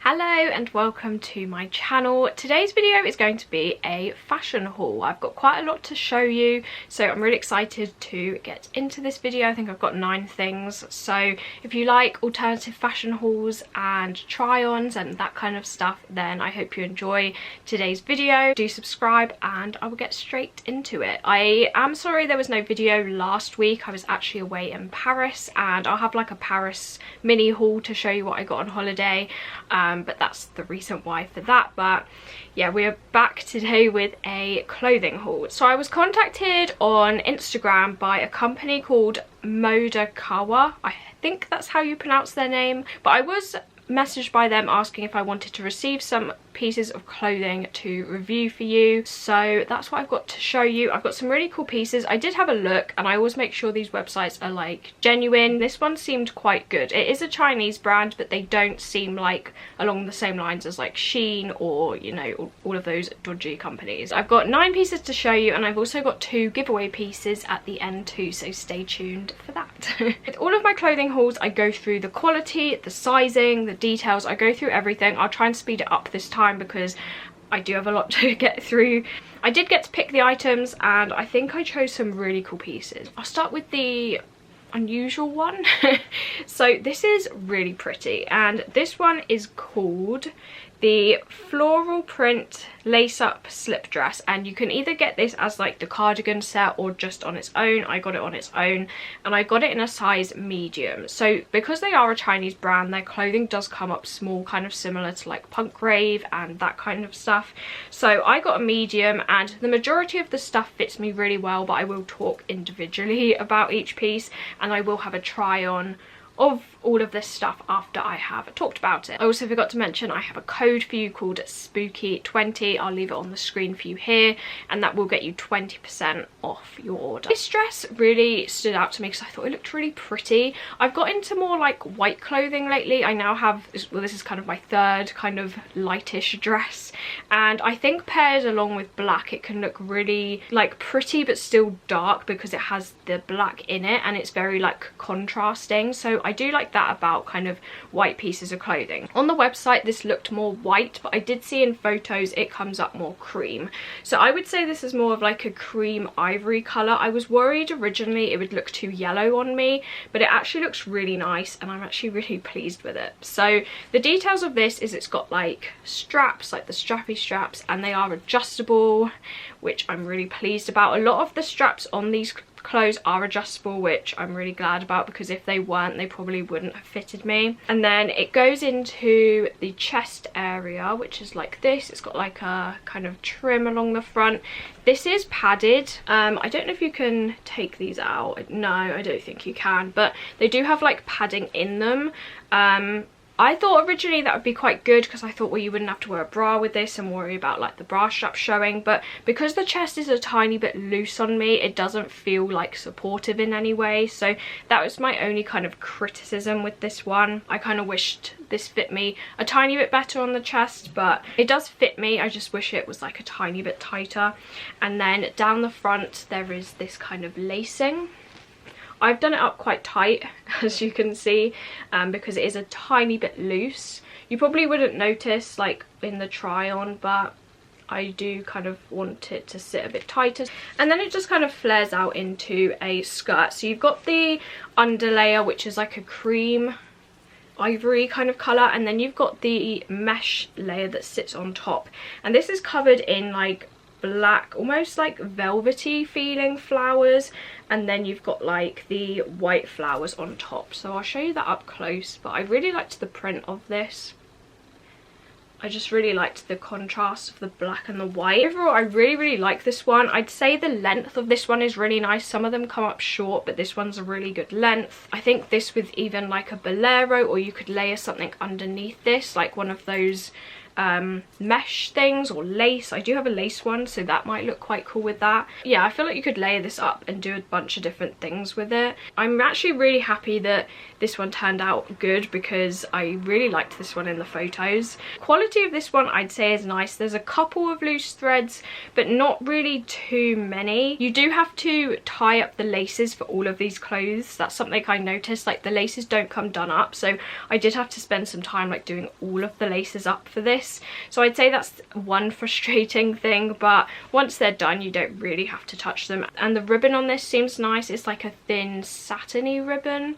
Hello and welcome to my channel. Today's video is going to be a fashion haul. I've got quite a lot to show you, so I'm really excited to get into this video. I think I've got 9 things, so if you like alternative fashion hauls and try-ons and that kind of stuff, then I hope you enjoy today's video. Do subscribe and I will get straight into it. I am sorry there was no video last week. I was actually away in Paris, and I'll have like a Paris mini haul to show you what I got on holiday. But that's the reason why for that. But yeah, we're back today with a clothing haul. So I was contacted on Instagram by a company called Modakawa. I think that's how you pronounce their name, but I was messaged by them asking if I wanted to receive some pieces of clothing to review for you, so that's what I've got to show you. I've got some really cool pieces. I did have a look, and I always make sure these websites are like genuine. This one seemed quite good. It is a Chinese brand, but they don't seem like along the same lines as like Shein or, you know, all of those dodgy companies. I've got 9 pieces to show you, and I've also got 2 giveaway pieces at the end too, so stay tuned for that. With all of my clothing hauls, I go through the quality, the sizing, the details. I go through everything. I'll try and speed it up this time because I do have a lot to get through. I did get to pick the items, and I think I chose some really cool pieces. I'll start with the unusual one. So this is really pretty, and this one is called the floral print lace-up slip dress, and you can either get this as like the cardigan set or just on its own. I got it on its own, and I got it in a size medium. So because they are a Chinese brand, their clothing does come up small, kind of similar to like punk rave and that kind of stuff. So I got a medium, and the majority of the stuff fits me really well, but I will talk individually about each piece, and I will have a try on of all of this stuff after I have talked about it. I also forgot to mention I have a code for you called Spooky20. I'll leave it on the screen for you here, and that will get you 20% off your order. This dress really stood out to me because I thought it looked really pretty. I've got into more like white clothing lately. I now have, well, this is kind of my 3rd kind of lightish dress, and I think paired along with black it can look really like pretty but still dark because it has the black in it, and it's very like contrasting. So I do like that about kind of white pieces of clothing. On the website this looked more white, but I did see in photos it comes up more cream. So I would say this is more of like a cream ivory colour. I was worried originally it would look too yellow on me, but it actually looks really nice, and I'm actually really pleased with it. So the details of this is it's got like straps, like the strappy straps, and they are adjustable, which I'm really pleased about. A lot of the straps on these clothes are adjustable, which I'm really glad about, because if they weren't they probably wouldn't have fitted me. And then it goes into the chest area, which is like this. It's got like a kind of trim along the front. This is padded. I don't know if you can take these out. No, I don't think you can, but they do have like padding in them. I thought originally that would be quite good because I thought, well, you wouldn't have to wear a bra with this and worry about like the bra strap showing, but because the chest is a tiny bit loose on me, it doesn't feel like supportive in any way. So that was my only kind of criticism with this one. I kind of wished this fit me a tiny bit better on the chest, but it does fit me. I just wish it was like a tiny bit tighter. And then down the front there is this kind of lacing. I've done it up quite tight, as you can see, because it is a tiny bit loose. You probably wouldn't notice like in the try on, but I do kind of want it to sit a bit tighter. And then it just kind of flares out into a skirt. So you've got the underlayer, which is like a cream ivory kind of colour, and then you've got the mesh layer that sits on top, and this is covered in like black, almost like velvety feeling flowers, and then you've got like the white flowers on top. So I'll show you that up close, but I really liked the print of this. I just really liked the contrast of the black and the white. Overall, I really like this one. I'd say the length of this one is really nice. Some of them come up short, but this one's a really good length. I think this with even like a bolero, or you could layer something underneath this, like one of those mesh things or lace. I do have a lace one, so that might look quite cool with that. Yeah, I feel like you could layer this up and do a bunch of different things with it. I'm actually really happy that this one turned out good because I really liked this one in the photos. Quality of this one I'd say is nice. There's a couple of loose threads, but not really too many. You do have to tie up the laces for all of these clothes. That's something I noticed, like the laces don't come done up, so I did have to spend some time like doing all of the laces up for this. So I'd say that's one frustrating thing, but once they're done you don't really have to touch them. And the ribbon on this seems nice. It's like a thin satiny ribbon.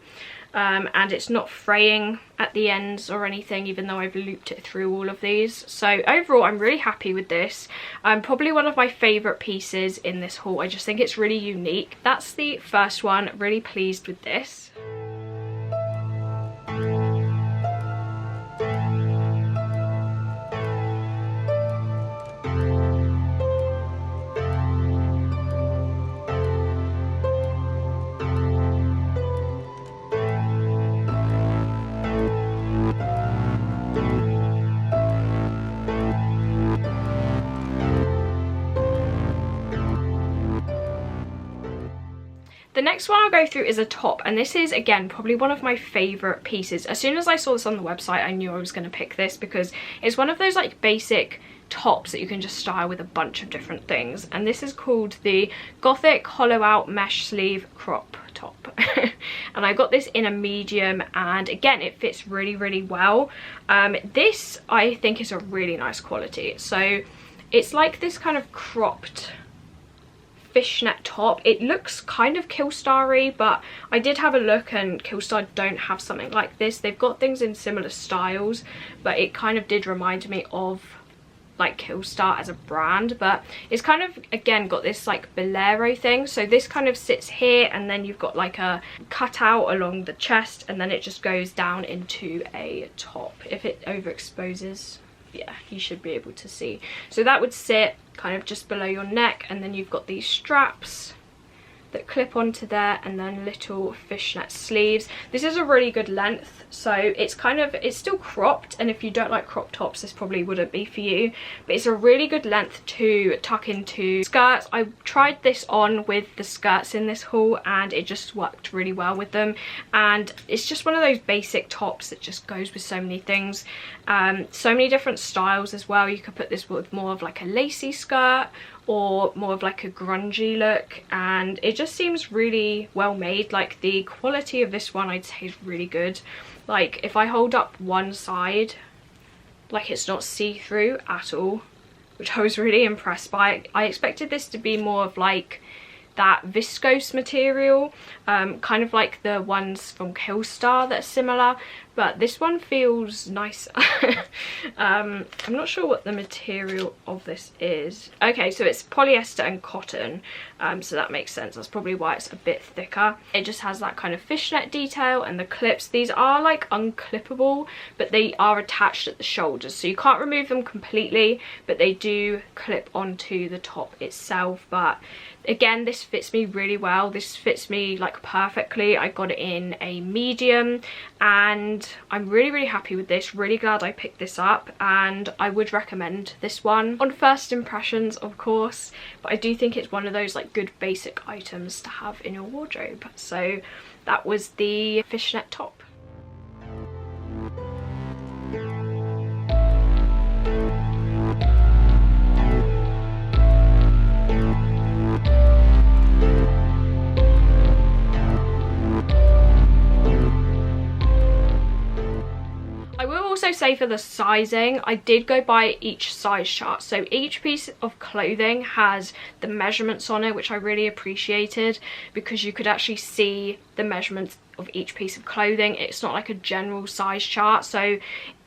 And it's not fraying at the ends or anything, even though I've looped it through all of these. So overall I'm really happy with this. Probably one of my favourite pieces in this haul. I just think it's really unique. That's the first one. Really pleased with this. The next one I'll go through is a top, and this is again probably one of my favourite pieces. As soon as I saw this on the website I knew I was going to pick this because it's one of those like basic tops that you can just style with a bunch of different things, and this is called the Gothic hollow out mesh sleeve crop top. And I got this in a medium, and again it fits really well. This I think is a really nice quality. So it's like this kind of cropped fishnet top. It looks kind of Killstar-y, but I did have a look and Killstar don't have something like this. They've got things in similar styles, but it kind of did remind me of like Killstar as a brand. But it's kind of again got this like bolero thing, so this kind of sits here and then you've got like a cutout along the chest, and then it just goes down into a top. If it overexposes, yeah, you should be able to see. So that would sit kind of just below your neck, and then you've got these straps that clip onto there, and then little fishnet sleeves. This is a really good length, so it's kind of, it's still cropped, and if you don't like crop tops this probably wouldn't be for you, but it's a really good length to tuck into skirts. I tried this on with the skirts in this haul and it just worked really well with them, and it's just one of those basic tops that just goes with so many things. So many different styles as well. You could put this with more of like a lacy skirt or more of like a grungy look, and it just seems really well made. Like the quality of this one I'd say is really good. Like if I hold up one side, like it's not see-through at all, which I was really impressed by. I expected this to be more of like that viscose material, kind of like the ones from Killstar that are similar, but this one feels nicer. I'm not sure what the material of this is. Okay, so it's polyester and cotton, so that makes sense. That's probably why it's a bit thicker. It just has that kind of fishnet detail, and the clips, these are like unclippable, but they are attached at the shoulders, so you can't remove them completely, but they do clip onto the top itself. But again, this fits me really well. This fits me like perfectly. I got it in a medium and I'm really happy with this. Really glad I picked this up, and I would recommend this one on first impressions, of course, but I do think it's one of those like good basic items to have in your wardrobe. So that was the fishnet top. Also say for the sizing, I did go by each size chart, so each piece of clothing has the measurements on it, which I really appreciated because you could actually see the measurements of each piece of clothing. It's not like a general size chart, so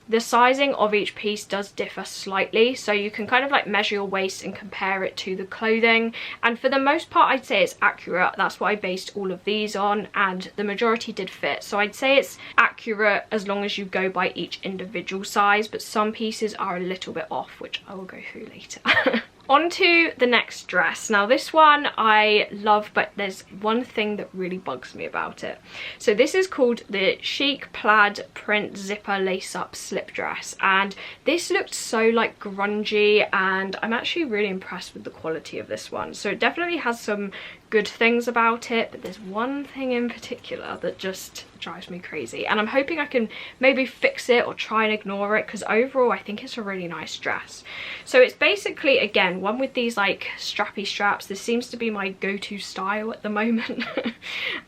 the sizing of each piece does differ slightly, so you can kind of like measure your waist and compare it to the clothing, and for the most part I'd say it's accurate. That's what I based all of these on, and the majority did fit, so I'd say it's accurate as long as you go by each individual size, but some pieces are a little bit off, which I will go through later. On to the next dress. Now this one I love, but there's one thing that really bugs me about it. So this is called the Chic Plaid Print Zipper Lace Up Slip Dress, and this looked so like grungy, and I'm actually really impressed with the quality of this one. So it definitely has some good things about it, but there's one thing in particular that just drives me crazy, and I'm hoping I can maybe fix it or try and ignore it, because overall I think it's a really nice dress. So it's basically, again, one with these like strappy straps. This seems to be my go-to style at the moment.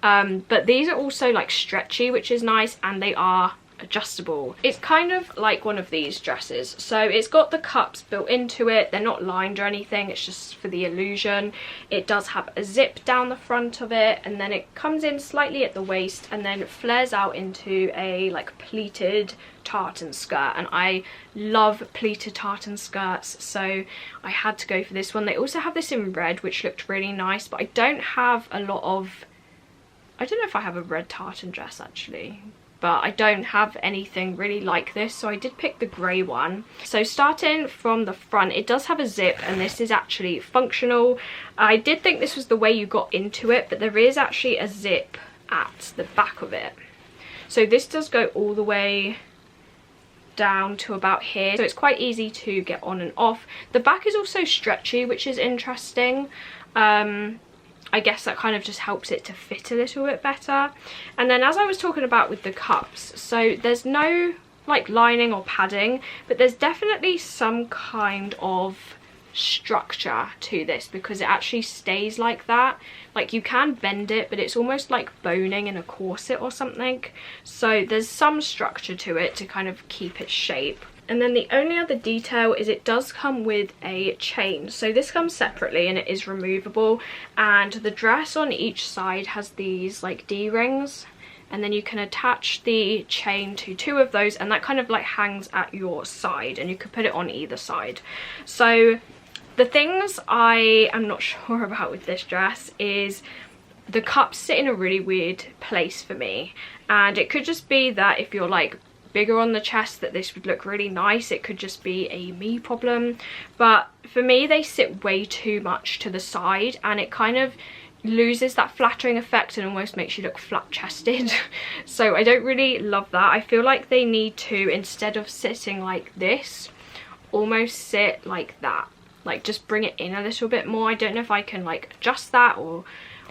But these are also like stretchy, which is nice, and they are adjustable. It's kind of like one of these dresses, so it's got the cups built into it. They're not lined or anything, it's just for the illusion. It does have a zip down the front of it, and then it comes in slightly at the waist and then flares out into a like pleated tartan skirt, and I love pleated tartan skirts, so I had to go for this one. They also have this in red, which looked really nice, but I don't have a lot of, I don't know if I have a red tartan dress actually, but I don't have anything really like this, so I did pick the grey one. So starting from the front, it does have a zip, and this is actually functional. I did think this was the way you got into it, but there is actually a zip at the back of it. So this does go all the way down to about here, so it's quite easy to get on and off. The back is also stretchy, which is interesting. I guess that kind of just helps it to fit a little bit better. And then, as I was talking about with the cups, so there's no like lining or padding, but there's definitely some kind of structure to this, because it actually stays like that. Like, you can bend it, but it's almost like boning in a corset or something. So there's some structure to it to kind of keep its shape. And then the only other detail is it does come with a chain. So this comes separately and it is removable, and the dress on each side has these like D-rings, and then you can attach the chain to 2 of those, and that kind of like hangs at your side, and you can put it on either side. So the things I am not sure about with this dress is the cups sit in a really weird place for me, and it could just be that if you're like bigger on the chest that this would look really nice. It could just be a me problem, but for me they sit way too much to the side, and it kind of loses that flattering effect and almost makes you look flat chested. So I don't really love that. I feel like they need to, instead of sitting like this, almost sit like that, like just bring it in a little bit more. I don't know if I can like adjust that, or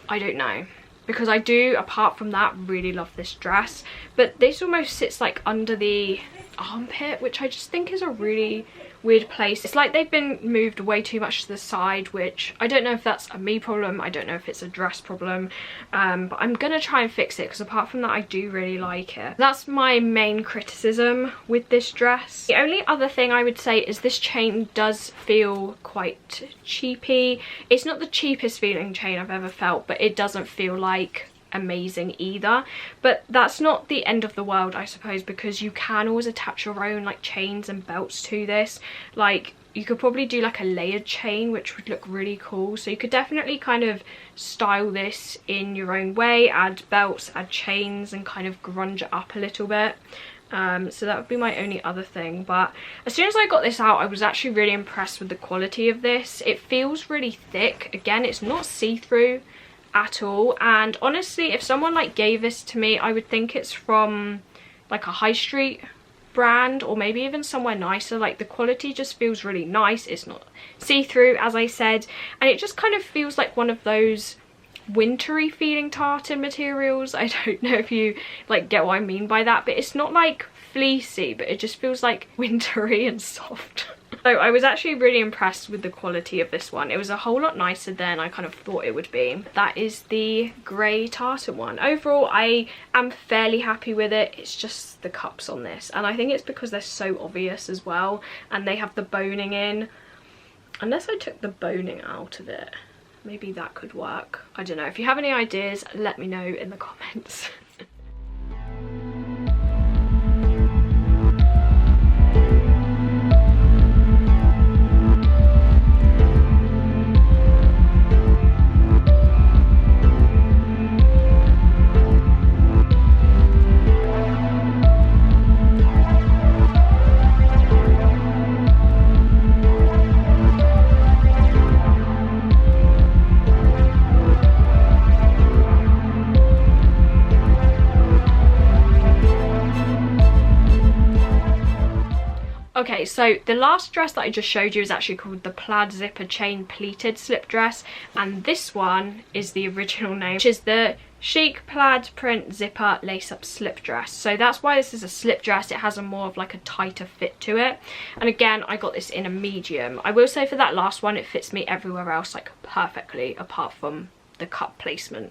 I don't know, because I do, apart from that, really love this dress. But this almost sits like under the armpit, which I just think is a really weird place. It's like they've been moved way too much to the side, which I don't know if that's a me problem, I don't know if it's a dress problem, but I'm gonna try and fix it, because apart from that I do really like it. That's my main criticism with this dress. The only other thing I would say is this chain does feel quite cheapy. It's not the cheapest feeling chain I've ever felt, but it doesn't feel like amazing either. But that's not the end of the world, I suppose, because you can always attach your own like chains and belts to this. Like, you could probably do like a layered chain, which would look really cool. So you could definitely kind of style this in your own way, add belts, add chains, and kind of grunge it up a little bit. So that would be my only other thing. But as soon as I got this out, I was actually really impressed with the quality of this. It feels really thick. Again, it's not see-through at all, and honestly, if someone like gave this to me, I would think it's from like a high street brand, or maybe even somewhere nicer. Like, the quality just feels really nice. It's not see-through, as I said, and it just kind of feels like one of those wintry feeling tartan materials. I don't know if you like get what I mean by that, but it's not like fleecy, but it just feels like wintry and soft. So I was actually really impressed with the quality of this one. It was a whole lot nicer than I kind of thought it would be. That is the grey tartan one. Overall, I am fairly happy with it. It's just the cups on this, and I think it's because they're so obvious as well, and they have the boning in. Unless I took the boning out of it, maybe that could work. I don't know. If you have any ideas, let me know in the comments. Okay, so the last dress that I just showed you is actually called the Plaid Zipper Chain Pleated Slip Dress, and this one is the original name, which is the Chic Plaid Print Zipper Lace-Up Slip Dress. So that's why this is a slip dress. It has a more of like a tighter fit to it. And again, I got this in a medium. I will say for that last one, it fits me everywhere else like perfectly, apart from the cup placement.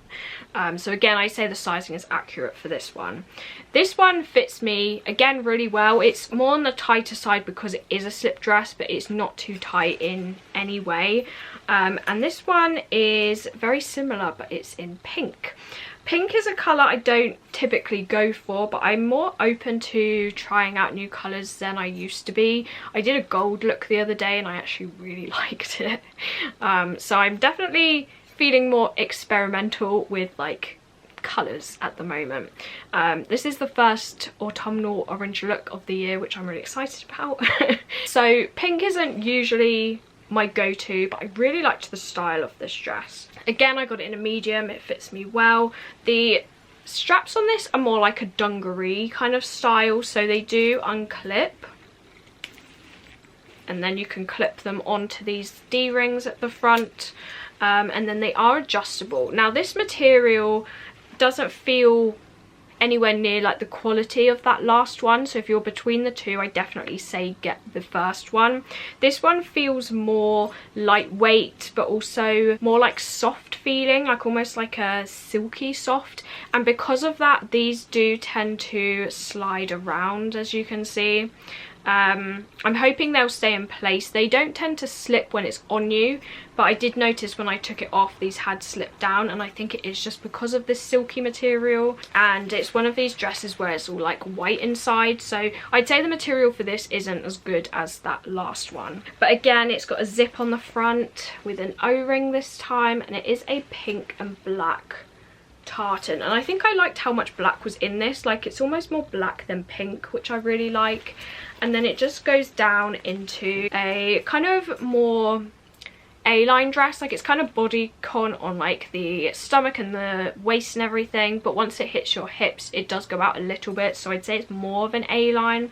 So again, I say the sizing is accurate for this one. This one fits me again really well. It's more on the tighter side because it is a slip dress, but it's not too tight in any way. And this one is very similar, but it's in pink. Pink is a colour I don't typically go for, but I'm more open to trying out new colours than I used to be. I did a gold look the other day and I actually really liked it. So I'm definitely feeling more experimental with like colours at the moment. This is the first autumnal orange look of the year, which I'm really excited about. So pink isn't usually my go-to, but I really liked the style of this dress. Again, I got it in a medium. It fits me well. The straps on this are more like a dungaree kind of style, so they do unclip, and then you can clip them onto these D-rings at the front. And then they are adjustable. Now this material doesn't feel anywhere near like the quality of that last one, so if you're between the two, I definitely say get the first one. This one feels more lightweight, but also more like soft feeling, like almost like a silky soft, and because of that, these do tend to slide around, as you can see. I'm hoping they'll stay in place. They don't tend to slip when it's on you, but I did notice when I took it off, these had slipped down, and I think it is just because of this silky material. And it's one of these dresses where it's all like white inside, so I'd say the material for this isn't as good as that last one. But again, it's got a zip on the front with an O-ring this time, and it is a pink and black tartan, and I think I liked how much black was in this. Like, it's almost more black than pink, which I really like. And then it just goes down into a kind of more A-line dress. Like, it's kind of bodycon on like the stomach and the waist and everything, but once it hits your hips, it does go out a little bit, so I'd say it's more of an A-line.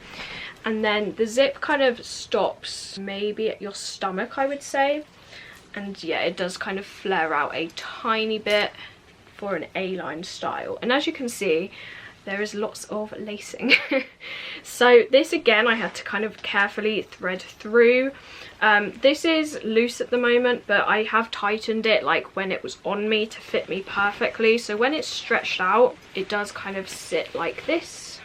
And then the zip kind of stops maybe at your stomach, I would say. And yeah, it does kind of flare out a tiny bit for an A-line style. And as you can see, there is lots of lacing. So this again, I had to kind of carefully thread through. This is loose at the moment, but I have tightened it like when it was on me to fit me perfectly. So when it's stretched out, it does kind of sit like this.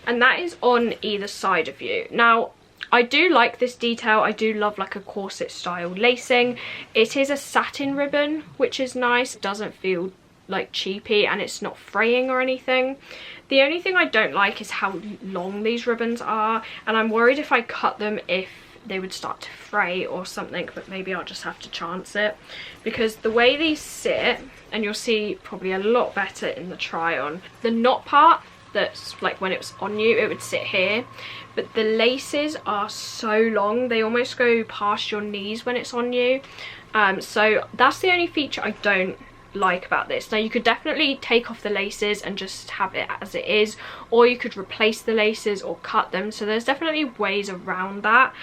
And that is on either side of you. Now, I do like this detail. I do love like a corset style lacing. It is a satin ribbon, which is nice. It doesn't feel like cheapy, and it's not fraying or anything. The only thing I don't like is how long these ribbons are, and I'm worried if I cut them if they would start to fray or something, but maybe I'll just have to chance it, because the way these sit, and you'll see probably a lot better in the try on, the knot part, that's like when it was on you, it would sit here, but the laces are so long, they almost go past your knees when it's on you. So that's the only feature I don't like about this. Now, you could definitely take off the laces and just have it as it is, or you could replace the laces or cut them, so there's definitely ways around that,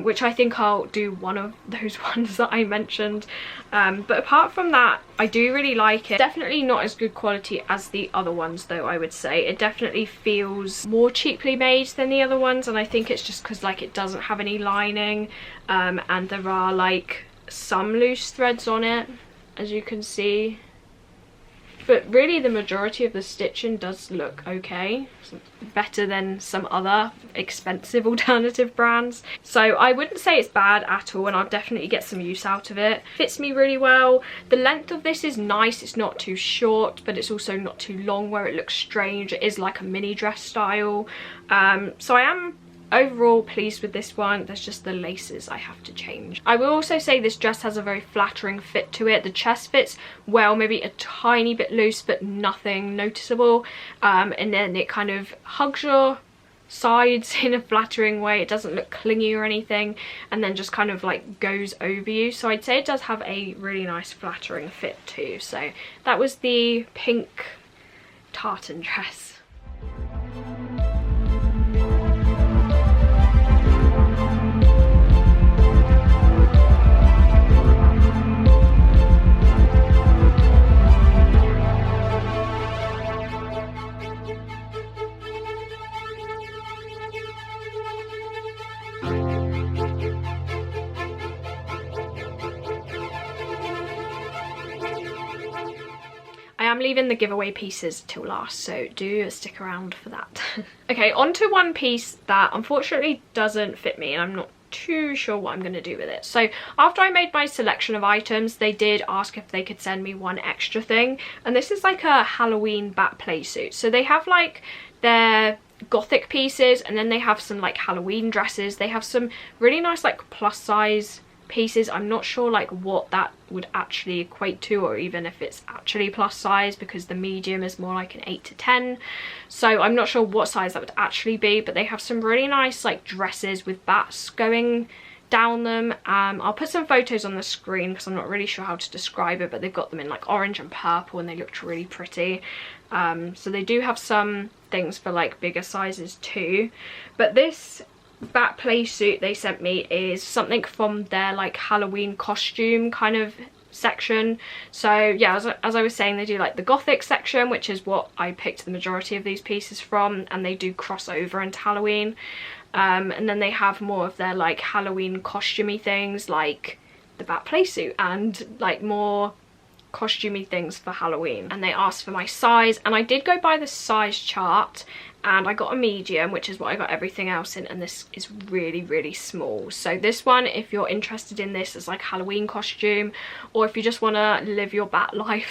which I think I'll do one of those ones that I mentioned. But apart from that, I do really like it. Definitely not as good quality as the other ones though, I would say. It definitely feels more cheaply made than the other ones, and I think it's just because like it doesn't have any lining, and there are like some loose threads on it, as you can see, but really the majority of the stitching does look okay, better than some other expensive alternative brands. So I wouldn't say it's bad at all, and I'll definitely get some use out of it. Fits me really well. The length of this is nice. It's not too short, but it's also not too long where it looks strange. It is like a mini dress style. So I am overall pleased with this one. There's just the laces I have to change. I will also say this dress has a very flattering fit to it. The chest fits well, maybe a tiny bit loose, but nothing noticeable. And then it kind of hugs your sides in a flattering way. It doesn't look clingy or anything, and then just kind of like goes over you. So I'd say it does have a really nice flattering fit too. So that was the pink tartan dress. leaving the giveaway pieces till last, so do stick around for that. Okay, on to one piece that unfortunately doesn't fit me, and I'm not too sure what I'm going to do with it. So after I made my selection of items, they did ask if they could send me one extra thing, and this is like a Halloween bat play suit. So they have like their Gothic pieces, and then they have some like Halloween dresses. They have some really nice like plus size pieces. I'm not sure like what that would actually equate to, or even if it's actually plus size, because the medium is more like an 8 to 10, so I'm not sure what size that would actually be. But they have some really nice like dresses with bats going down them. I'll put some photos on the screen because I'm not really sure how to describe it, but they've got them in like orange and purple, and they looked really pretty. So they do have some things for like bigger sizes too. But this bat play suit they sent me is something from their like Halloween costume kind of section. So yeah, as I was saying, they do like the Gothic section, which is what I picked the majority of these pieces from, and they do cross over into Halloween. And then they have more of their like Halloween costumey things like the bat play suit, and like more costumey things for Halloween. And they asked for my size, and I did go by the size chart, and I got a medium, which is what I got everything else in, and this is really small. So this one, if you're interested in this as like Halloween costume, or if you just want to live your bat life,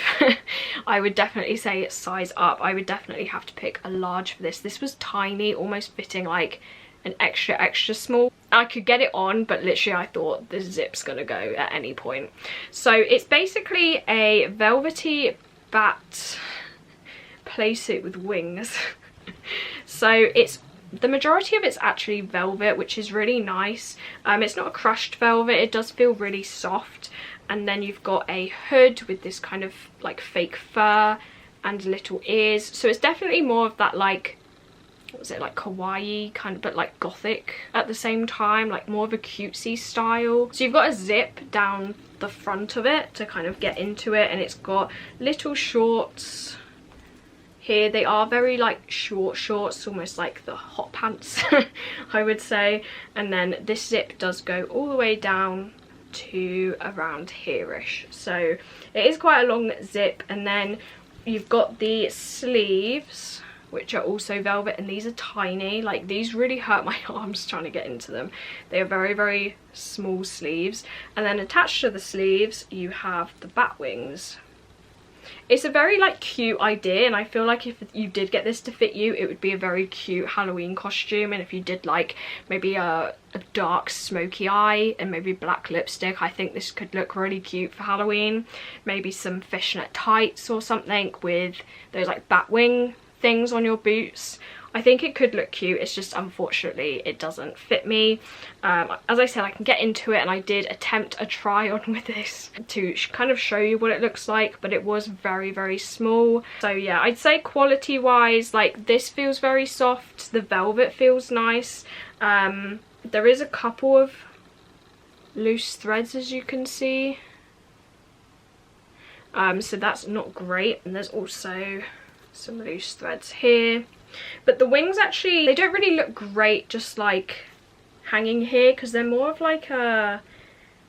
I would definitely say it's size up. I would definitely have to pick a large for this. This was tiny, almost fitting like an extra small. I could get it on, but literally I thought the zip's gonna go at any point. So it's basically a velvety bat play suit with wings. So it's, the majority of it's actually velvet, which is really nice. It's not a crushed velvet, it does feel really soft. And then you've got a hood with this kind of like fake fur and little ears. So it's definitely more of that like, what was it, like kawaii kind of, but like Gothic at the same time, like more of a cutesy style. So you've got a zip down the front of it to kind of get into it, and it's got little shorts here. They are very like short shorts, almost like the hot pants I would say. And then this zip does go all the way down to around here-ish, so it is quite a long zip. And then you've got the sleeves, which are also velvet, and these are tiny. Like, these really hurt my arms trying to get into them. They are very small sleeves. And then attached to the sleeves you have the bat wings. It's a very like cute idea, and I feel like if you did get this to fit you, it would be a very cute Halloween costume. And if you did like maybe a dark smoky eye and maybe black lipstick, I think this could look really cute for Halloween. Maybe some fishnet tights or something with those like bat wing things on your boots. I think it could look cute. It's just unfortunately it doesn't fit me. As I said, I can get into it, and I did attempt a try on with this to kind of show you what it looks like, but it was very small. So yeah, I'd say quality wise, like this feels very soft, the velvet feels nice. There is a couple of loose threads, as you can see, so that's not great. And there's also some loose threads here. But the wings actually, they don't really look great just like hanging here, because they're more of like a,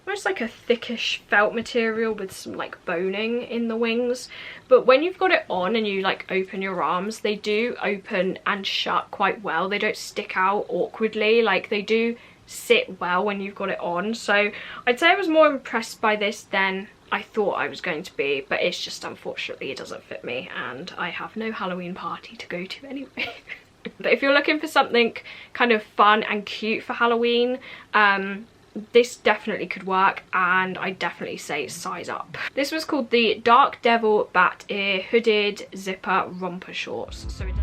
almost like a thickish felt material with some like boning in the wings. But when you've got it on and you like open your arms, they do open and shut quite well. They don't stick out awkwardly, like they do sit well when you've got it on. So I'd say I was more impressed by this than I thought I was going to be, but it's just unfortunately it doesn't fit me, and I have no Halloween party to go to anyway. But if you're looking for something kind of fun and cute for Halloween, this definitely could work, and I definitely say size up. This was called the Dark Devil Bat Ear Hooded Zipper Romper Shorts. So it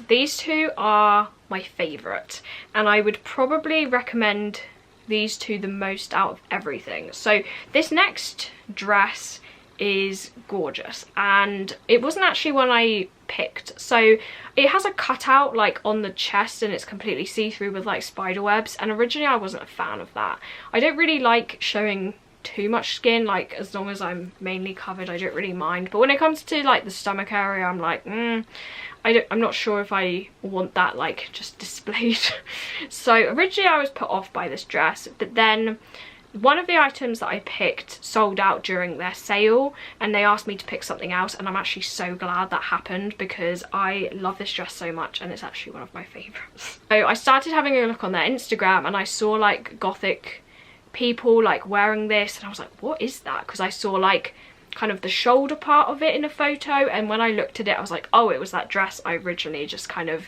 These two are my favourite, and I would probably recommend these two the most out of everything. So this next dress is gorgeous, and it wasn't actually one I picked. So it has a cutout like on the chest and it's completely see-through with like spider webs, and originally I wasn't a fan of that. I don't really like showing too much skin, like as long as I'm mainly covered I don't really mind, but when it comes to like the stomach area I'm like I'm not sure if I want that like just displayed. So originally I was put off by this dress, but then one of the items that I picked sold out during their sale and they asked me to pick something else, and I'm actually so glad that happened because I love this dress so much and it's actually one of my favourites. So I started having a look on their Instagram and I saw like Gothic people like wearing this, and I was like, what is that? Because I saw like kind of the shoulder part of it in a photo, and when I looked at it I was like, oh, it was that dress I originally just kind of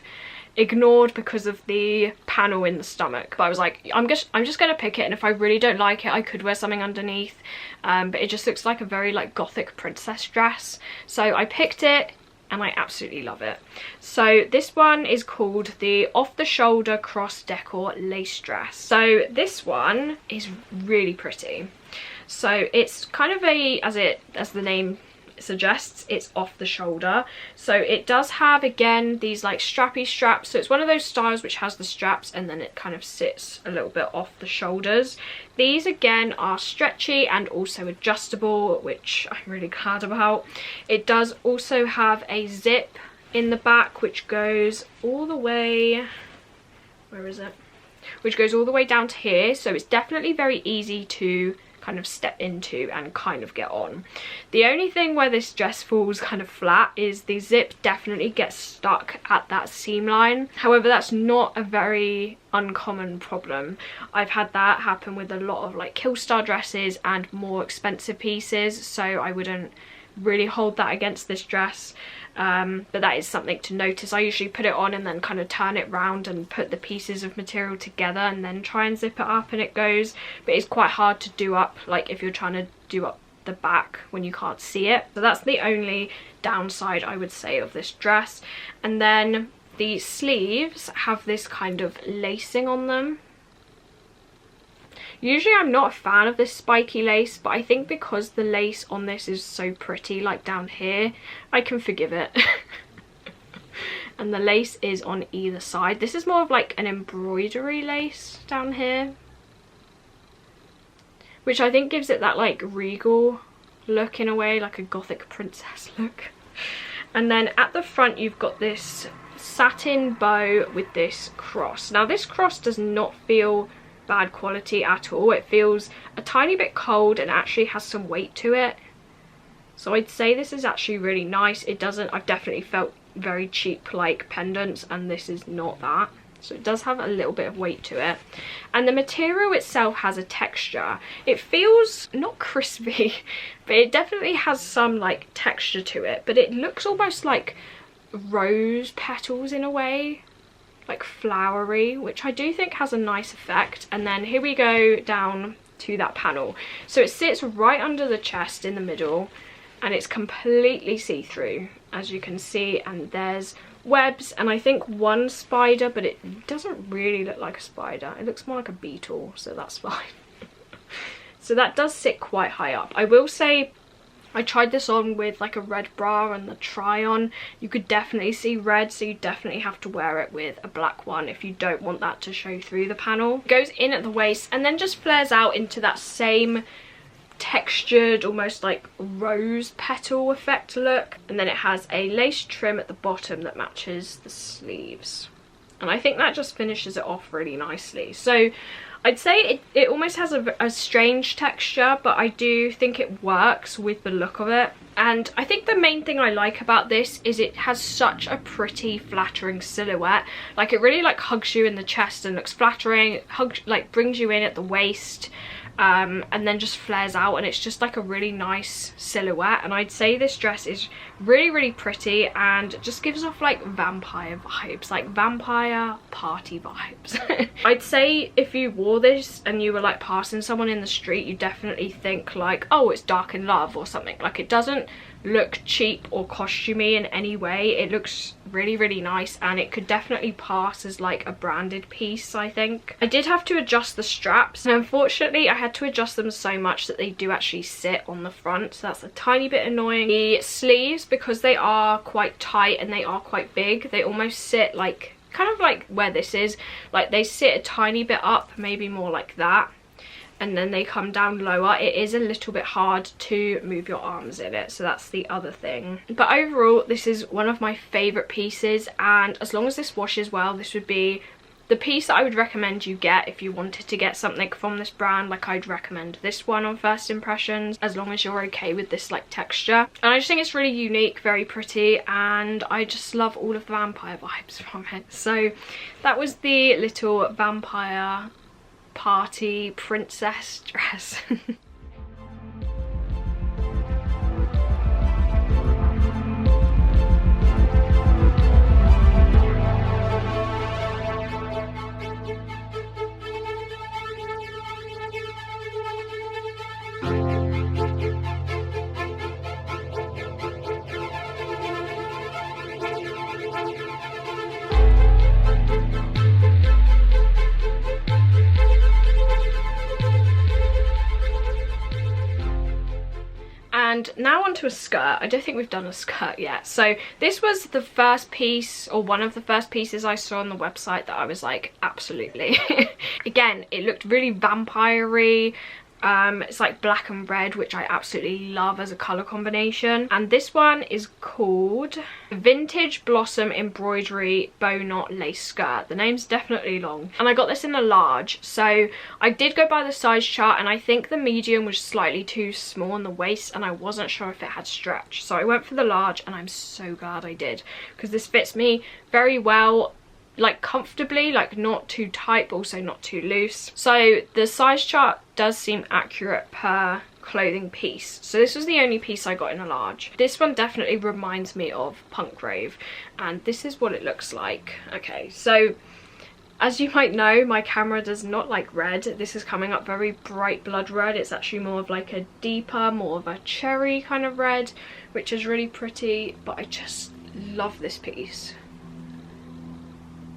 ignored because of the panel in the stomach. But I was like, I'm just gonna pick it, and if I really don't like it I could wear something underneath, but it just looks like a very like Gothic princess dress. So I picked it and I absolutely love it. So this one is called the Off the Shoulder Cross Decor Lace Dress. So this one is really pretty. So it's kind of a, as the name suggests, it's off the shoulder. So it does have again these like strappy straps, so it's one of those styles which has the straps and then it kind of sits a little bit off the shoulders. These again are stretchy and also adjustable, which I'm really glad about. It does also have a zip in the back which goes all the way, where is it, which goes all the way down to here, so it's definitely very easy to kind of step into and kind of get on. The only thing where this dress falls kind of flat is the zip definitely gets stuck at that seam line. However, that's not a very uncommon problem. I've had that happen with a lot of like Killstar dresses and more expensive pieces, so I wouldn't really hold that against this dress. But that is something to notice. I usually put it on and then kind of turn it round and put the pieces of material together and then try and zip it up and it goes, but it's quite hard to do up, like if you're trying to do up the back when you can't see it. So that's the only downside I would say of this dress. And then the sleeves have this kind of lacing on them. Usually I'm not a fan of this spiky lace, but I think because the lace on this is so pretty, like down here, I can forgive it. And the lace is on either side. This is more of like an embroidery lace down here, which I think gives it that like regal look in a way, like a Gothic princess look. And then at the front you've got this satin bow with this cross. Now this cross does not feel bad quality at all. It feels a tiny bit cold and actually has some weight to it, so I'd say this is actually really nice. It doesn't, I've definitely felt very cheap like pendants and this is not that, so it does have a little bit of weight to it. And the material itself has a texture. It feels not crispy, but it definitely has some like texture to it, but it looks almost like rose petals in a way, like flowery, which I do think has a nice effect. And then here we go down to that panel. So it sits right under the chest in the middle and it's completely see-through, as you can see, and there's webs and I think one spider, but it doesn't really look like a spider. It looks more like a beetle, so that's fine. So that does sit quite high up. I will say I tried this on with like a red bra and the try on. You could definitely see red, so you definitely have to wear it with a black one if you don't want that to show through the panel. It goes in at the waist and then just flares out into that same textured, almost like rose petal effect look. And then it has a lace trim at the bottom that matches the sleeves. And I think that just finishes it off really nicely. So I'd say it almost has a strange texture, but I do think it works with the look of it. And I think the main thing I like about this is it has such a pretty flattering silhouette. Like it really like hugs you in the chest and looks flattering, like brings you in at the waist, and then just flares out, and it's just like a really nice silhouette. And I'd say this dress is really, really pretty and just gives off like vampire vibes, like vampire party vibes. I'd say if you wore this and you were like passing someone in the street, you definitely think like, oh, it's Dark in Love or something. Like it doesn't look cheap or costumey in any way. It looks really, really nice, and it could definitely pass as like a branded piece, I think. I did have to adjust the straps, and unfortunately I had to adjust them so much that they do actually sit on the front, so that's a tiny bit annoying. The sleeves, because they are quite tight and they are quite big, they almost sit like kind of like where this is, like they sit a tiny bit up, maybe more like that, and then they come down lower. It is a little bit hard to move your arms in it, so that's the other thing. But overall, this is one of my favourite pieces, and as long as this washes well, this would be the piece that I would recommend you get if you wanted to get something from this brand. Like, I'd recommend this one on first impressions, as long as you're okay with this like texture. And I just think it's really unique, very pretty, and I just love all of the vampire vibes from it. So that was the little vampire party princess dress. And now onto a skirt. I don't think we've done a skirt yet. So this was the first piece, or one of the first pieces I saw on the website that I was like, absolutely. Again, it looked really vampire-y. It's like black and red, which I absolutely love as a colour combination. And this one is called Vintage Blossom Embroidery Bow Knot Lace Skirt. The name's definitely long. And I got this in a large. So I did go by the size chart, and I think the medium was slightly too small on the waist, and I wasn't sure if it had stretch. So I went for the large, and I'm so glad I did, because this fits me very well, like comfortably, like not too tight but also not too loose. So the size chart does seem accurate per clothing piece. So this was the only piece I got in a large. This one definitely reminds me of Punk Rave, and this is what it looks like. Okay, so as you might know, my camera does not like red. This is coming up very bright blood red. It's actually more of like a deeper, more of a cherry kind of red, which is really pretty, but I just love this piece.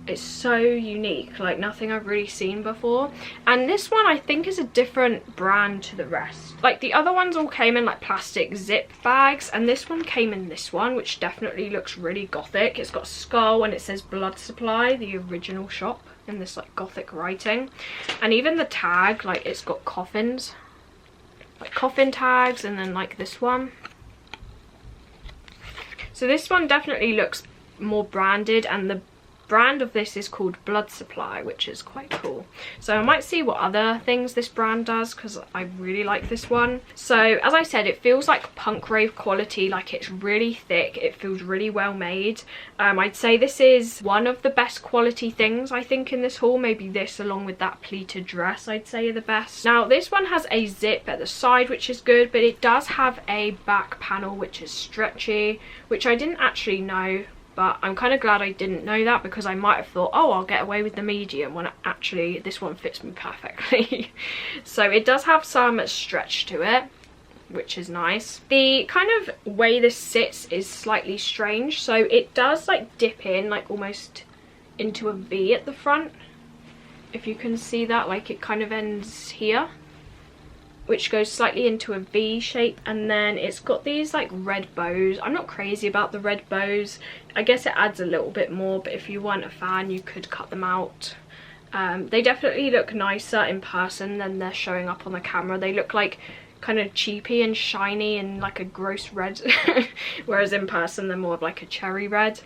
It's so unique, like nothing I've really seen before. And this one I think is a different brand to the rest. Like the other ones all came in like plastic zip bags, and this one came in this one, which definitely looks really gothic. It's got a skull and it says Blood Supply, the original shop, in this like gothic writing. And even the tag, like it's got coffins, like coffin tags, and then like this one. So this one definitely looks more branded, and the brand of this is called Blood Supply, which is quite cool. So I might see what other things this brand does, because I really like this one. So as I said, it feels like Punk Rave quality, like it's really thick, it feels really well made. I'd say this is one of the best quality things I think in this haul. Maybe this along with that pleated dress I'd say are the best. Now this one has a zip at the side, which is good, but it does have a back panel which is stretchy, which I didn't actually know. But I'm kind of glad I didn't know that, because I might have thought, oh, I'll get away with the medium, when actually this one fits me perfectly. So it does have some stretch to it, which is nice. The kind of way this sits is slightly strange. So it does like dip in like almost into a V at the front. If you can see that, like it kind of ends here, which goes slightly into a V shape, and then it's got these like red bows. I'm not crazy about the red bows. I guess it adds a little bit more, but if you weren't a fan, you could cut them out. They definitely look nicer in person than they're showing up on the camera. They look like kind of cheapy and shiny and like a gross red, whereas in person they're more of like a cherry red.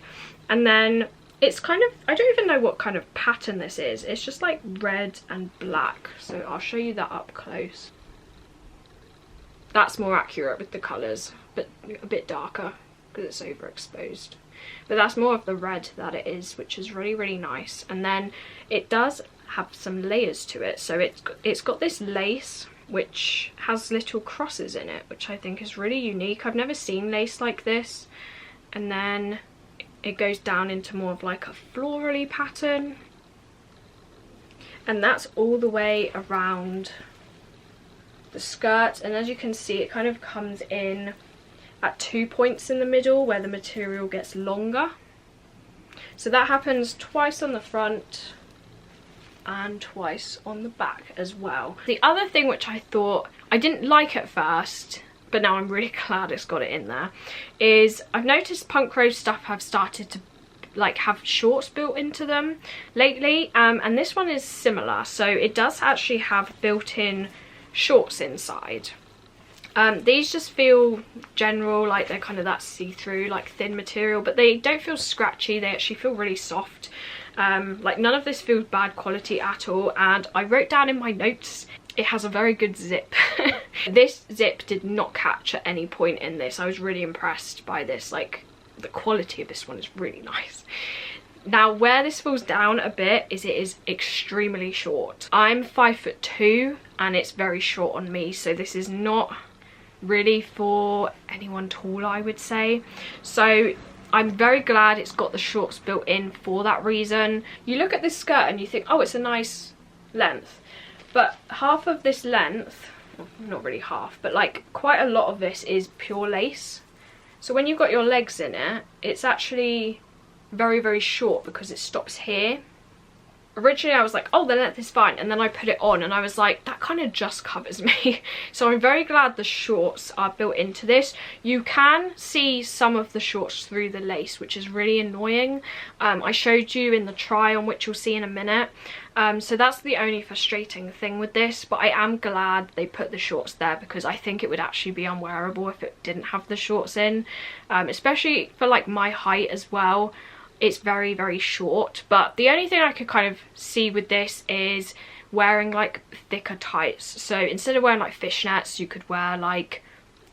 And then it's kind of, I don't even know what kind of pattern this is. It's just like red and black. So I'll show you that up close. That's more accurate with the colours, but a bit darker because it's overexposed. But that's more of the red that it is, which is really, really nice. And then it does have some layers to it. So it's got this lace which has little crosses in it, which I think is really unique. I've never seen lace like this. And then it goes down into more of like a florally pattern. And that's all the way around the skirt, and as you can see, it kind of comes in at 2 points in the middle where the material gets longer. So that happens twice on the front and twice on the back as well. The other thing which I thought I didn't like at first, but now I'm really glad it's got it in there, is I've noticed punk road stuff have started to like have shorts built into them lately, and this one is similar. So it does actually have built-in shorts inside. These just feel general, like they're kind of that see-through, like thin material, but they don't feel scratchy. They actually feel really soft. Like none of this feels bad quality at all, and I wrote down in my notes it has a very good zip. This zip did not catch at any point in this. I was really impressed by this. Like the quality of this one is really nice. Now where this falls down a bit is it is extremely short. I'm 5'2" and it's very short on me, so this is not really for anyone tall, I would say. So I'm very glad it's got the shorts built in for that reason. You look at this skirt and you think, oh, it's a nice length, but half of this length, well, not really half, but like quite a lot of this is pure lace. So when you've got your legs in it, it's actually very, very short because it stops here. Originally I was like, oh, the length is fine, and then I put it on and I was like, that kind of just covers me. So I'm very glad the shorts are built into this. You can see some of the shorts through the lace, which is really annoying. I showed you in the try on, which you'll see in a minute. So that's the only frustrating thing with this, but I am glad they put the shorts there because I think it would actually be unwearable if it didn't have the shorts in, especially for like my height as well. It's very, very short, but the only thing I could kind of see with this is wearing like thicker tights. So instead of wearing like fishnets, you could wear like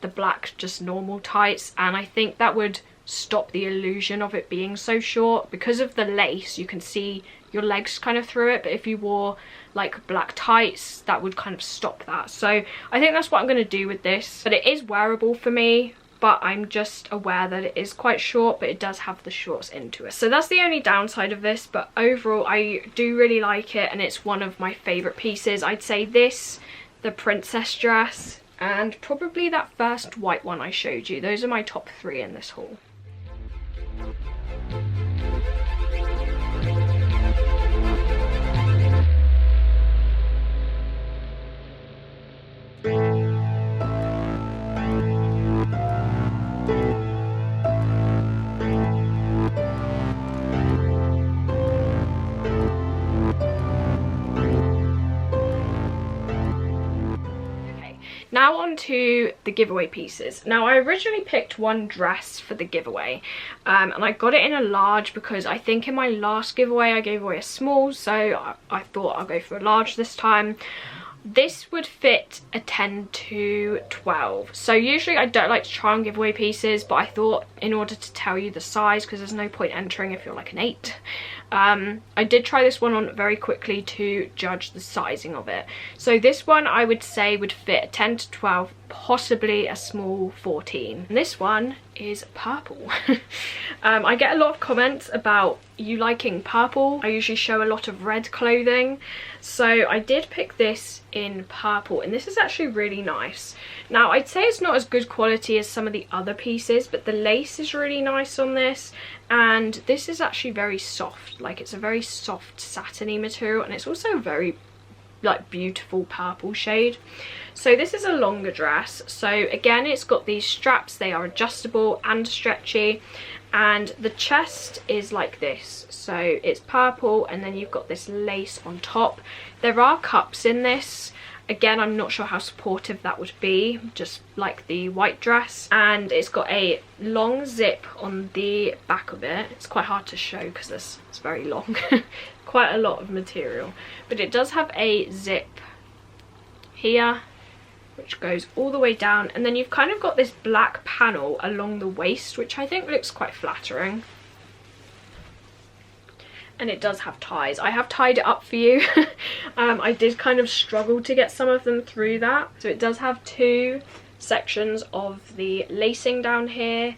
the black just normal tights, and I think that would stop the illusion of it being so short. Because of the lace, you can see your legs kind of through it, but if you wore like black tights, that would kind of stop that. So I think that's what I'm going to do with this, but it is wearable for me. But I'm just aware that it is quite short, but it does have the shorts into it. So that's the only downside of this, but overall I do really like it, and it's one of my favourite pieces. I'd say this, the princess dress, and probably that first white one I showed you. Those are my top 3 in this haul. Now on to the giveaway pieces. Now I originally picked one dress for the giveaway, and I got it in a large because I think in my last giveaway I gave away a small, so I thought I'll go for a large this time. This would fit a 10 to 12. So usually I don't like to try and give away pieces, but I thought in order to tell you the size, because there's no point entering if you're like an 8. I did try this one on very quickly to judge the sizing of it. So this one I would say would fit a 10 to 12, possibly a small 14. And this one is purple. I get a lot of comments about you liking purple. I usually show a lot of red clothing, so I did pick this in purple, and this is actually really nice. Now I'd say it's not as good quality as some of the other pieces, but the lace is really nice on this, and this is actually very soft. Like it's a very soft satiny material, and it's also very like beautiful purple shade. So this is a longer dress. So again, it's got these straps. They are adjustable and stretchy, and the chest is like this. So it's purple, and then you've got this lace on top. There are cups in this. Again, I'm not sure how supportive that would be, just like the white dress. And it's got a long zip on the back of it. It's quite hard to show because it's very long. Quite a lot of material. But it does have a zip here, which goes all the way down. And then you've kind of got this black panel along the waist, which I think looks quite flattering. And it does have ties. I have tied it up for you. I did kind of struggle to get some of them through that. So it does have 2 sections of the lacing down here,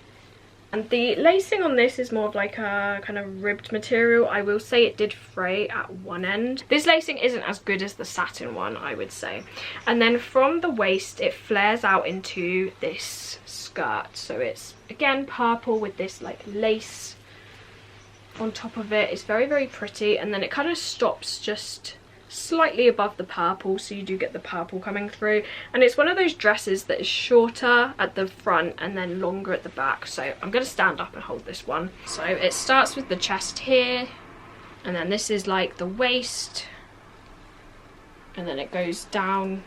And the lacing on this is more of like a kind of ribbed material. I will say it did fray at one end. This lacing isn't as good as the satin one, I would say. And then from the waist it flares out into this skirt. So it's again purple with this like lace on top of it. It's very, very pretty, and then it kind of stops just slightly above the purple, so you do get the purple coming through. And it's one of those dresses that is shorter at the front and then longer at the back. So I'm going to stand up and hold this one. So it starts with the chest here, and then this is like the waist, and then it goes down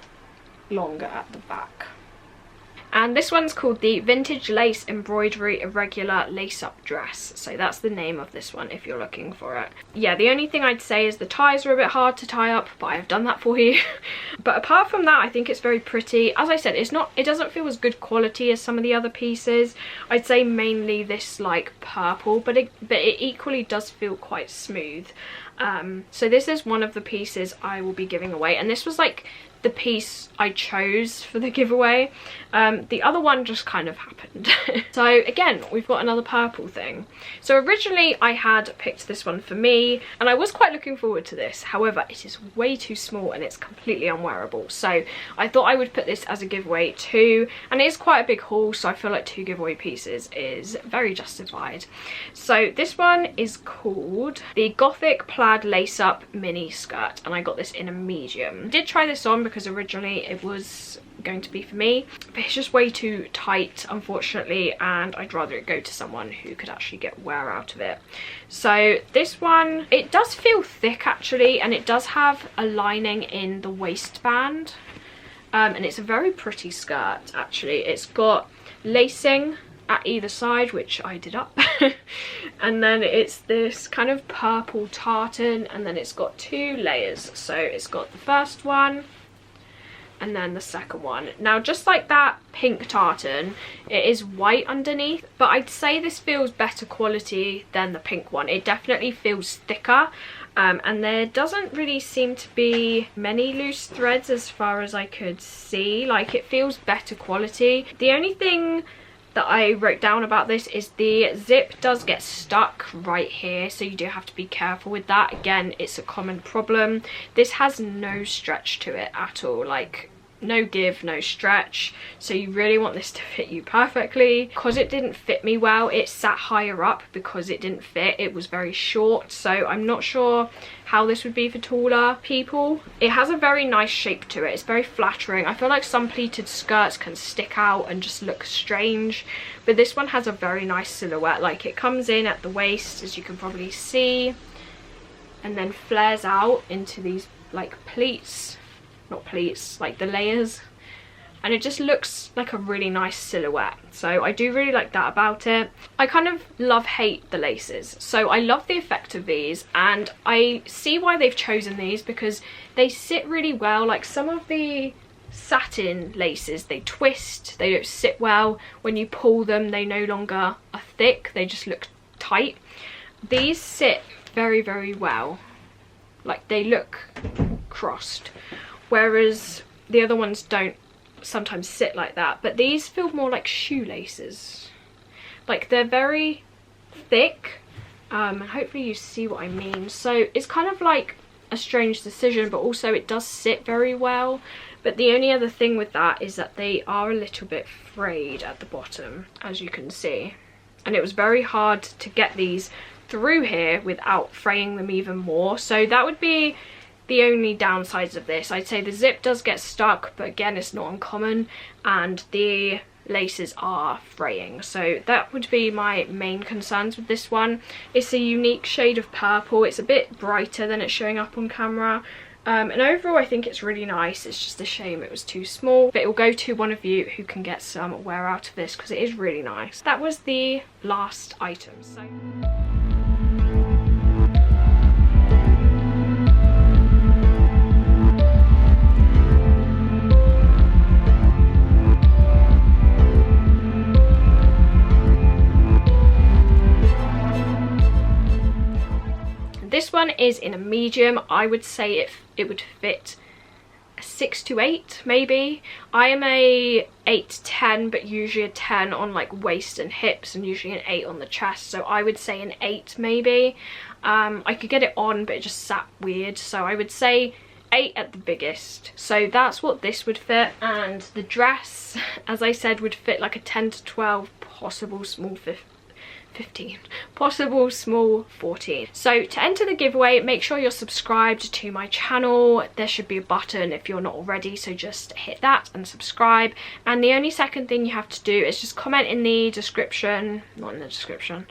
longer at the back. And this one's called the Vintage Lace Embroidery Irregular Lace-Up Dress. So that's the name of this one if you're looking for it. Yeah, the only thing I'd say is the ties are a bit hard to tie up, but I've done that for you. But apart from that, I think it's very pretty. As I said, it doesn't feel as good quality as some of the other pieces. I'd say mainly this like purple, but it equally does feel quite smooth. So this is one of the pieces I will be giving away, and this was like the piece I chose for the giveaway. The other one just kind of happened. So again, we've got another purple thing. So originally I had picked this one for me, and I was quite looking forward to this. However, it is way too small and it's completely unwearable. So I thought I would put this as a giveaway too, and it is quite a big haul, so I feel like 2 giveaway pieces is very justified. So this one is called the Gothic Plaid Lace-Up Mini Skirt, and I got this in a medium. I did try this on because originally it was going to be for me, but it's just way too tight, unfortunately, and I'd rather it go to someone who could actually get wear out of it. So this one, it does feel thick actually, and it does have a lining in the waistband, and it's a very pretty skirt actually. It's got lacing at either side, which I did up, and then it's this kind of purple tartan, and then it's got 2 layers. So it's got the first one and then the second one. Now, just like that pink tartan, it is white underneath, but I'd say this feels better quality than the pink one. It definitely feels thicker, and there doesn't really seem to be many loose threads as far as I could see. Like, it feels better quality. The only thing that I wrote down about this is the zip does get stuck right here, so you do have to be careful with that. Again, it's a common problem. This has no stretch to it at all, like no give, no stretch, so you really want this to fit you perfectly. Because it didn't fit me well, it sat higher up because it didn't fit. It was very short, so I'm not sure how this would be for taller people. It has a very nice shape to it. It's very flattering. I feel like some pleated skirts can stick out and just look strange, but this one has a very nice silhouette. Like, it comes in at the waist, as you can probably see, and then flares out into these like pleats, not pleats, like the layers, and it just looks like a really nice silhouette. So I do really like that about it. I kind of love-hate the laces, so I love the effect of these, and I see why they've chosen these because they sit really well. Like, some of the satin laces, they twist, they don't sit well. When you pull them, they no longer are thick, they just look tight. These sit very, very well. Like, they look crossed, whereas the other ones don't sometimes sit like that. But these feel more like shoelaces. Like, they're very thick, and hopefully you see what I mean. So it's kind of like a strange decision, but also it does sit very well. But the only other thing with that is that they are a little bit frayed at the bottom, as you can see, and it was very hard to get these through here without fraying them even more. So that would be the only downsides of this. I'd say the zip does get stuck, but again, it's not uncommon, and the laces are fraying. So that would be my main concerns with this one. It's a unique shade of purple. It's a bit brighter than it's showing up on camera, and overall I think it's really nice. It's just a shame it was too small, but it will go to one of you who can get some wear out of this because it is really nice. That was the last item. So this one is in a medium. I would say it would fit 6 to 8 maybe. I am a 8 to 10, but usually a 10 on like waist and hips, and usually an 8 on the chest, so I would say an 8 maybe. I could get it on, but it just sat weird, so I would say 8 at the biggest. So that's what this would fit, and the dress, as I said, would fit like a 10 to 12, possible small 15, possible small 14. So to enter the giveaway, make sure you're subscribed to my channel. There should be a button if you're not already, so just hit that and subscribe. And the only second thing you have to do is just comment in the description, not in the description,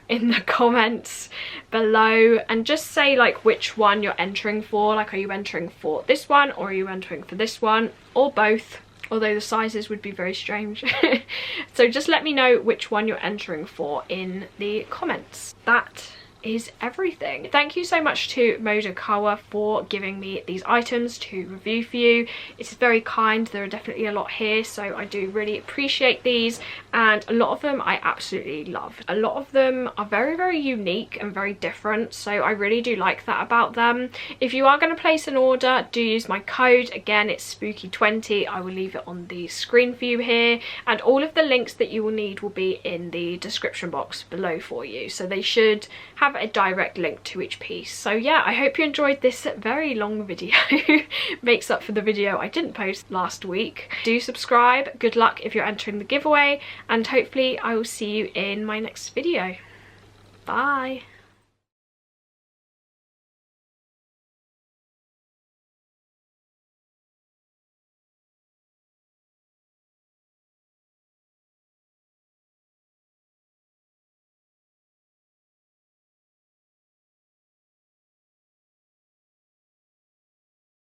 in the comments below, and just say like which one you're entering for. Like, are you entering for this one, or are you entering for this one, or both? Although the sizes would be very strange. So just let me know which one you're entering for in the comments. That is everything. Thank you so much to Modakawa for giving me these items to review for you. It's very kind. There are definitely a lot here, so I do really appreciate these, and a lot of them I absolutely love. A lot of them are very, very unique and very different, so I really do like that about them. If you are going to place an order, do use my code. Again, it's spooky20. I will leave it on the screen for you here, and all of the links that you will need will be in the description box below for you, so they should have a direct link to each piece. So yeah, I hope you enjoyed this very long video. Makes up for the video I didn't post last week. Do subscribe. Good luck if you're entering the giveaway, and hopefully I will see you in my next video. Bye.